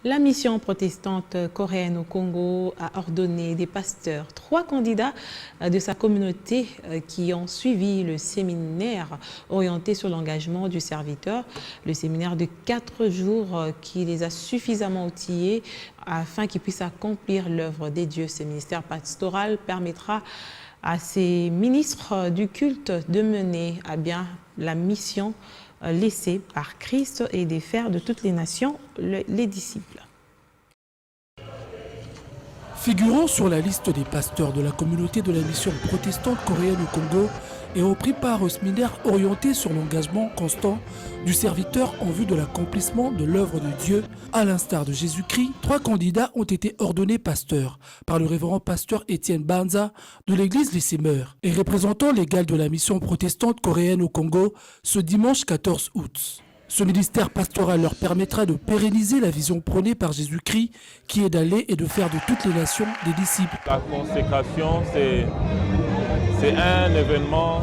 La mission protestante coréenne au Congo a ordonné des pasteurs, 3 candidats de sa communauté qui ont suivi le séminaire orienté sur l'engagement du serviteur, le séminaire de 4 jours qui les a suffisamment outillés afin qu'ils puissent accomplir l'œuvre des dieux. Ce ministère pastoral permettra à ces ministres du culte de mener à bien la mission laissée par Christ et de faire de toutes les nations les disciples. Figurant sur la liste des pasteurs de la communauté de la mission protestante coréenne au Congo et ont pris part au séminaire orienté sur l'engagement constant du serviteur en vue de l'accomplissement de l'œuvre de Dieu, à l'instar de Jésus-Christ, 3 candidats ont été ordonnés pasteurs par le révérend pasteur Étienne Banza de l'église Les Semeurs et représentant légal de la mission protestante coréenne au Congo ce dimanche 14 août. Ce ministère pastoral leur permettra de pérenniser la vision prônée par Jésus-Christ qui est d'aller et de faire de toutes les nations des disciples. La consécration, c'est un événement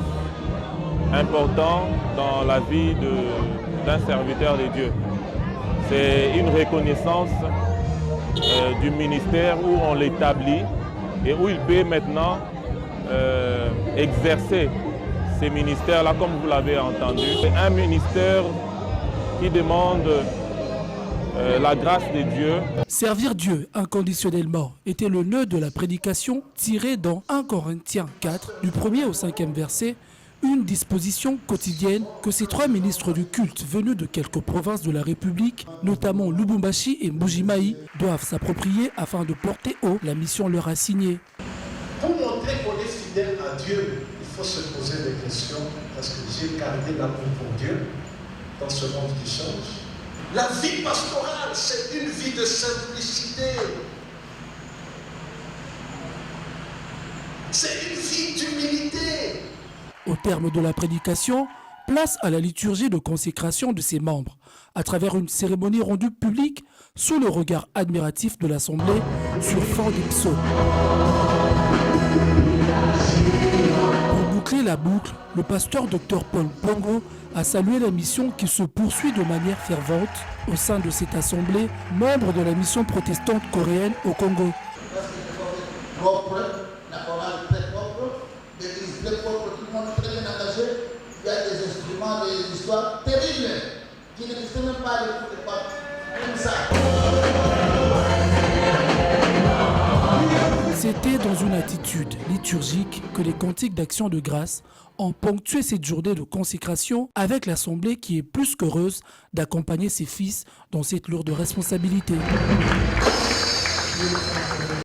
important dans la vie d'un serviteur de Dieu. C'est une reconnaissance du ministère où on l'établit et où il peut maintenant exercer ces ministères-là comme vous l'avez entendu. C'est un ministère qui demande la grâce de Dieu. Servir Dieu inconditionnellement était le nœud de la prédication tirée dans 1 Corinthiens 4, du 1er au 5e verset, une disposition quotidienne que ces 3 ministres du culte venus de quelques provinces de la République, notamment Lubumbashi et Mbuji-Mayi, doivent s'approprier afin de porter haut la mission leur assignée. Pour montrer qu'on est fidèle à Dieu, il faut se poser des questions. Est-ce que j'ai gardé l'amour pour Dieu dans ce monde qui change? La vie pastorale, c'est une vie de simplicité. C'est une vie d'humilité. Au terme de la prédication, place à la liturgie de consécration de ses membres, à travers une cérémonie rendue publique sous le regard admiratif de l'Assemblée sur fond des psaumes. Pour boucler la boucle, le pasteur Dr Paul Pongo a salué la mission qui se poursuit de manière fervente au sein de cette assemblée, membre de la mission protestante coréenne au Congo. La chorale très propre, l'église très propre, tout le monde très bien engagé. Il y a des instruments, des histoires terribles qui n'existaient même pas à l'époque. Comme ça. C'était dans une attitude liturgique que les cantiques d'action de grâce ont ponctué cette journée de consécration avec l'Assemblée qui est plus qu'heureuse d'accompagner ses fils dans cette lourde responsabilité.